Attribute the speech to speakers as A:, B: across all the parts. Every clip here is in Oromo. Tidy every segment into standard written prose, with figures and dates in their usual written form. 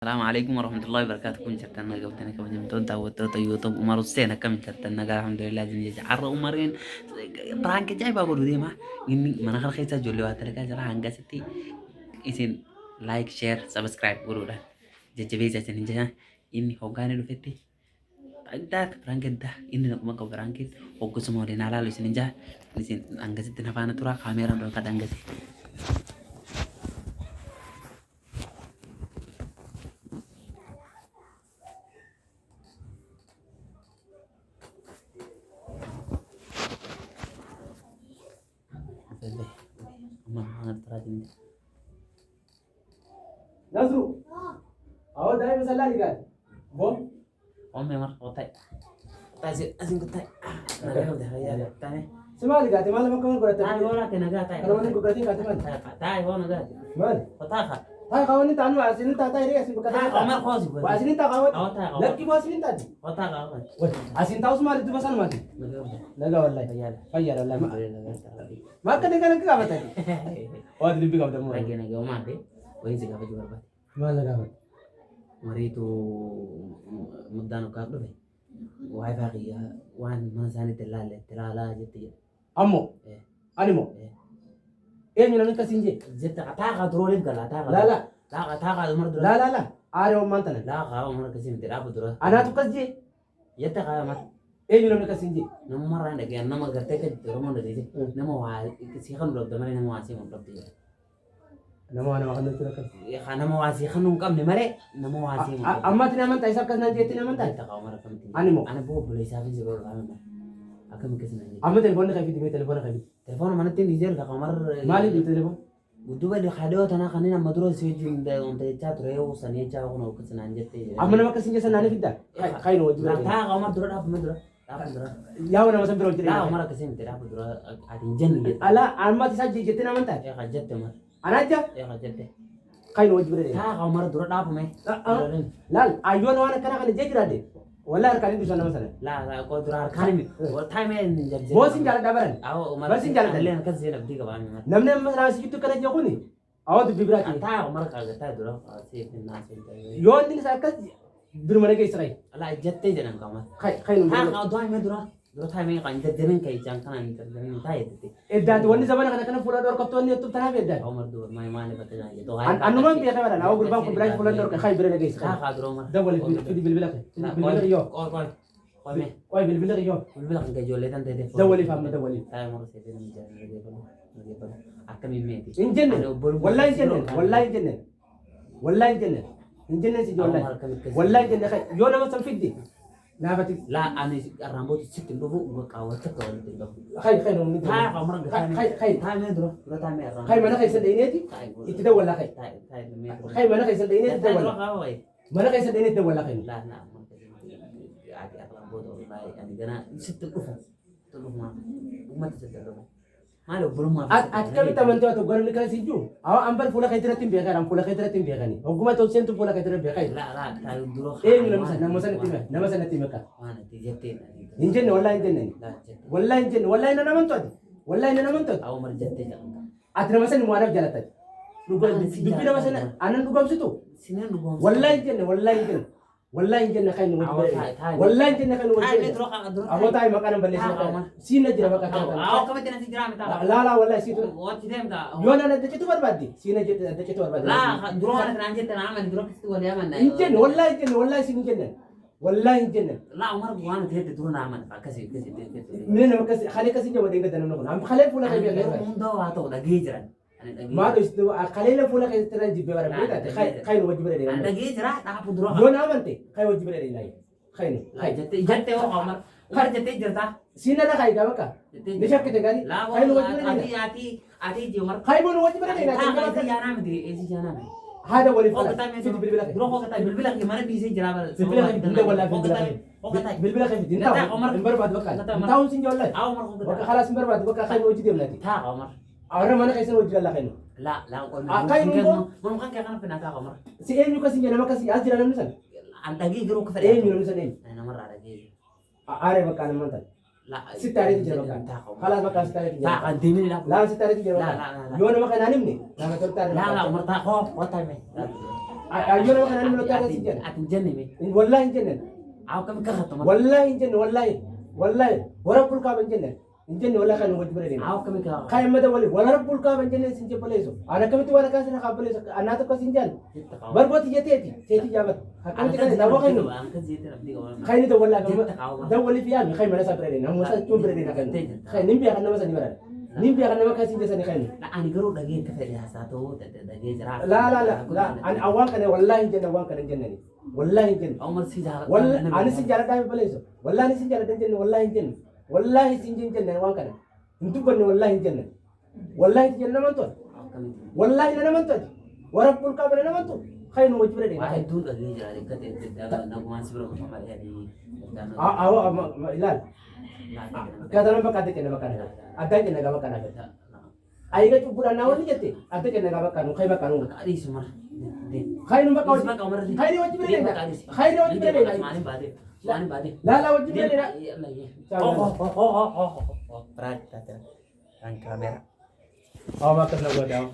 A: السلام عليكم ورحمة الله وبركاته. كون شرطنا قبتنا كم جم تود أو تود يوتيوب عمر السنة كم شرطنا قال الحمد لله جنيج عرّ عمرين برانك جاي بقول دي ما إني ما نخل خيسة جولي واترك جرا هنگا ستي إسين لايك شير سبسكرايب قولوا ده جبي جاي نيجا إني هوغاني لفتي ده برانك ده إني نقوم كو برانك هوغو سمولي نالا لسه نيجا إسين هنگا ستي نفانا تورا كاميرا دو كده هنگا ستي أما أنا ترى جنيج
B: نصرو أهو ده مسلا لي قال بوم
A: أمي مر وطاي طاي أزين كتاي نريه ده يا تاني
B: سمع لي قال ما لما كمان قلت
A: تاي ولا كنا جا تاي
B: أنا ما نقول قلتين قلت ما
A: تاي هو نجا
B: مال
A: وطاخا
B: هاي قوانين تانو عشان انت هاي ريس بكتير
A: تاي عمر خوزي
B: وعشان انت قوان
A: أو تاي
B: لا كيف عشان انت دي
A: وطاخا
B: عشان تاوس مال تبى سان مال لا والله خير والله ما كده كده كده بتاعي واد اللي بيقعد مو
A: lagi naga umat deh وين sih kau jual bat
B: ما لا قاعد
A: mari itu mudan kau tuh deh wahai fakir ya wan mana sani telala jadi
B: أمو
A: eh
B: أنيمو
A: eh
B: إيه من أنت سينجي
A: jadi kata kau teroleh gak lah kata
B: لا لا
A: kata kau umur dulu
B: لا لا لا أنا ما أنت
A: lah kau umur kesini tidak apa dulu
B: أنا تكذب
A: ya tak kau mat
B: إيه من أنت سينجي
A: nomor anda kayak nama gertek ke rumah dari sih nama wah sih kan belum teman nama wah sih belum dia
B: أنا ما أخذت لك
A: ya karena nama wah sih kan nungkam nih mare nama wah sih
B: أما تنا من تيسر كذا نجيتنا من تاي
A: tak kau umur kamu
B: أنيمو
A: أنا بقول boleh siapa sih kalau kamu aku mikir sendiri
B: أما تلفون خفيف دي تلفون خفيف
A: telepon mana tin dizel ka kamar
B: مالي دي تلفون
A: budu ba da khado tana khanina maduro sejin da on ta cha tro sane cha ko no kusana anjette
B: أما أنا ما كسينجي سنة نفيدا خاين وجبه
A: la ta kamar duro da maduro da duro
B: يا وانا مثلا بروح
A: la kamar kasim te da duro adin jen ni
B: ألا أما تسجل جيتنا من تاي
A: ya khajette mar
B: أنا جا
A: ya khajette
B: خاين وجبه
A: ta kamar duro da me
B: لا أيوة وانا كنا خلي جيجرا دي ولا أركاني دي سنة مثلا
A: la ko duro ar khani wa time en jen
B: مو سنجال دبرن
A: aw umar
B: بس إن جالس.
A: len ka zela bdiga ba mi mar
B: نمنا مثلا سكتو كنا جاكوني أو دي بيبراتي
A: ta kamar ka ga ta duro sai fin nas
B: يوم دي ساكت برمنا كي سراي
A: la jette jenan kamar
B: خاين
A: ta ka do me duro time kan demen kai jang kan demen ta yette
B: إدات واني زمان كنا فولا دور كتوني يوتيوب تنا بيدات
A: Omar dua main mana katanya gitu.
B: أنا ما بيجي ولا أو قربان كبراي فولا دور كخاي برينا كي
A: Kah
B: سراي
A: kah Omar.
B: دول في بالبلاد بالبلاد يو
A: Koi me.
B: واي بالبلاد يو
A: Bilang ke joletan tete.
B: دولي فهم دولي
A: Saya mau saya bilang jangan lagi apa. Akan mimpi.
B: إنجن والله إنجن والله إنجن والله إنجن إنجن سيجي والله والله إنجن خي يونا ما سنفيدي نافتي
A: Lah ane rambut situ dulu gua kawat ke kawat itu.
B: خي خي نوم
A: Kah Omar gak
B: خي خي
A: Kah me dulu. Dulu tame rambut.
B: خي mana خي سدينيتي يتدول ولا خي
A: Kah me.
B: خي mana خي سدينيتي
A: Dulu
B: تدول
A: kawai.
B: mana خي سدينيتي تدول ولا خي
A: Lah nah. Adi rambut wallahi ane gana situ dulu. Dulu mah. Umat situ dulu. Malu belum mah.
B: أتكلم تمن تو تقول لك سيجو أو أمبر فولا خي ترتين بيخير أم فولا خي ترتين بيخيرني حكومة توصين تو فولا خي ترتين بيخير
A: Lah tahu dulu.
B: إيه من نمسا نتيمة كا
A: Mana dijetin.
B: إنجن والله إنجن
A: Lah jetin.
B: والله إنجن والله إننا من تود والله إننا من تود
A: Aku merjati jangan.
B: أتنا مثلا موانا بجالتك نقول دبينا مثلا أنا نقول بسيطو
A: Sini lu gua.
B: والله إنجن والله إنجن والله إنجن خاين
A: Awal
B: وجبه
A: thai.
B: والله إنجن خاين
A: Thai
B: وجبه
A: metro kan dulu.
B: أبو تاي مكان بلش سينا جرا مكان
A: Aku kami tidak sih drama tahu.
B: لا لا والله سيتو
A: What them dah.
B: يونا أنا دكتور بربادي سينا جت دكتور بربادي
A: Lah dulu kan transit nama dulu itu wali mana.
B: إنجن والله إنجن والله سين إنجن والله إنجن
A: Lah Umar gua nanti itu dulu nama. Kasih.
B: من أنا مكسي خلي كسي جوا دينك دنا نقول أم خلي فولا خي بيجي
A: Mundo atau lagi jalan.
B: ما دوست خلي له فولا خي ترى جيب برا بيتا خاين وجبه دينا
A: Lagi jalan tak apa dulu.
B: يونا أمانتي خاين وجبه دينا خاين
A: Lah jati oh Umar. Umar jati jerta.
B: سينا لا خاين كم كا نشاف كده قالي
A: Lah
B: خاين وجبه دينا
A: ati Umar.
B: خاين وجبه دينا
A: Isi jangan di isi jangan.
B: هذا ولي
A: Oh
B: فولا
A: kata
B: في بالبلاد
A: dulu kok kata bilbilah gimana bisa jerabar.
B: بالبلاد ولا في البلاد
A: Oh kata.
B: بالبلاد خاين دينا نمبر بعد بكال تاون سين جولا
A: Aku Umar kok
B: بكال
A: kata.
B: خلاص نمبر بعد بكال خاين وجبه دينا
A: Tak Umar.
B: أنا ما أنا خاين وجبه لا خاين
A: Lah Umar.
B: Akai nunggu.
A: Mungkin kayak kan pernah tak Umar.
B: si Enyu kasih nama kasih asli nama nusan
A: Antagi guru ke
B: Enyu nusan Enyu
A: Nomor ada gitu.
B: are bakal mantan
A: Lah
B: si tari di jalan kan
A: tak Umar.
B: kalas bakal si tari di
A: Tak
B: jalan
A: kan dini lah.
B: lah si tari di jalan
A: Lah,
B: kan
A: lah, lah.
B: yo nama kan anim nih nama tuh tari
A: Lah Umar tak kok kota me.
B: Ayyo nama kanan mulutnya kan sih jen.
A: Ati jenne me.
B: Wallahi jenne.
A: Aw kam ka khatama.
B: Wallahi jenne wallahi. Warabbul kaaba jenne. Jenne wallahi kan wajib bere.
A: Aw kam ka.
B: Kaya mada wali warabbul kaaba jenne sinje paleso. Ana kamiti wala kasina ka paleso. Ana to kasinjan. Barboti jeti jabat. Hakamiti kan dawa kainu. Kainu to wallahi da wali fiya mi kayma nasa bere. Namu sa tu bere na kan. Kay nimbi akan nama sa ni bara. Nimbi akan nama kasinje sa ni kainu.
A: Na ani garu dage ka fede hasato dage jara.
B: La an awal kan wallahi jenne awal kan jenne ni. Wallahi jenne.
A: Umar si jara.
B: Wallahi ani si jara dai paleso. Wallahi si jara jenne wallahi jenne. Wallahi sinjin jenne awal kan. Intu kan wallahi jenne. Wallahi jenne manto. Wallahi na naman to. Warabbul kaaba na naman to. Kayo no wajib rin.
A: Wahid dun dage jara dikkat daga na kuman sibro kamar yani.
B: Awo ilal. Kata nama kata kena makan. Ada kena gak makan ada. Ayo kan cuburan nawan ni jete. Ada kena gak makan. Kayo makan.
A: Kali semar.
B: Kayo no makan.
A: Kamar di.
B: Kayo wajib rin. Kayo wajib rin.
A: Mani bade. Mani bade.
B: Lala wajib rin.
A: Berat tata. Ang kamera.
B: Aw makan na gua daw.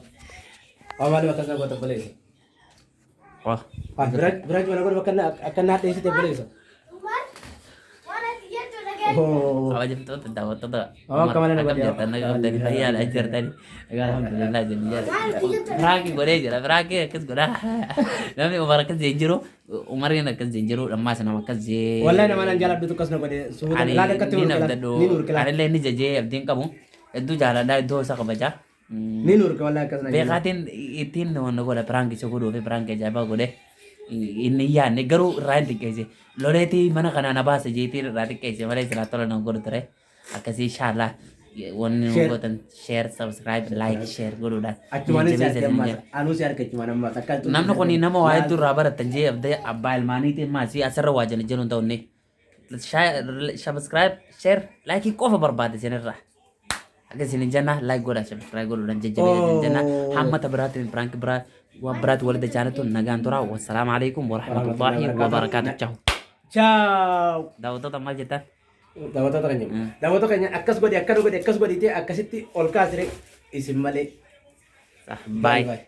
B: Aw mali makan na gua tapos.
A: Wah.
B: Berat mana gua makan akan natin si tapos. Oh.
A: Awak jam tu tahu tu tak.
B: Oh, kemana nak buat dia?
A: Dari saya ajar tadi. Alhamdulillah jadi. Beragi boleh je lah. Beragi kes gora. Namanya Umar kes zenjiro. Umar yang kes zenjiro. Emas nama kes je.
B: Wallahi nama nan jalan itu kas nak buat dia. Sudah lada ketemu kelas.
A: Ada lain ni jaje. Abdin kamu. Itu jalan dah dua sak baca.
B: Ninur ke wallahi kas nak.
A: Bekatin itin no gora perang kisah guru. Perang kerja apa gede. Ini ya negara rakyat dikasih. Loreti mana kana nabas jeti rakyat dikasih. Malah istilah tolong nonggur tere. Akasih insyaallah. One button share, subscribe, like, share guru dah.
B: Actually share mas. Anu share ke cuma nama takal tu.
A: Namno koni nama wahai tu rabar tanje abde abal mani te masih asar wajan jenun tahun ni. Subscribe, share, like kau apa berbat channel rah. Agar sini jana like guru subscribe guru dan jajan jana. Hamma tabaratin prank berat. وبرات ولد جانته نجان ترى والسلام عليكم ورحمة الله وبركاته. ciao
B: ciao
A: Dawato tamal jeta
B: dawato kanya akas godi itu akas itu olkas rek isim male
A: bye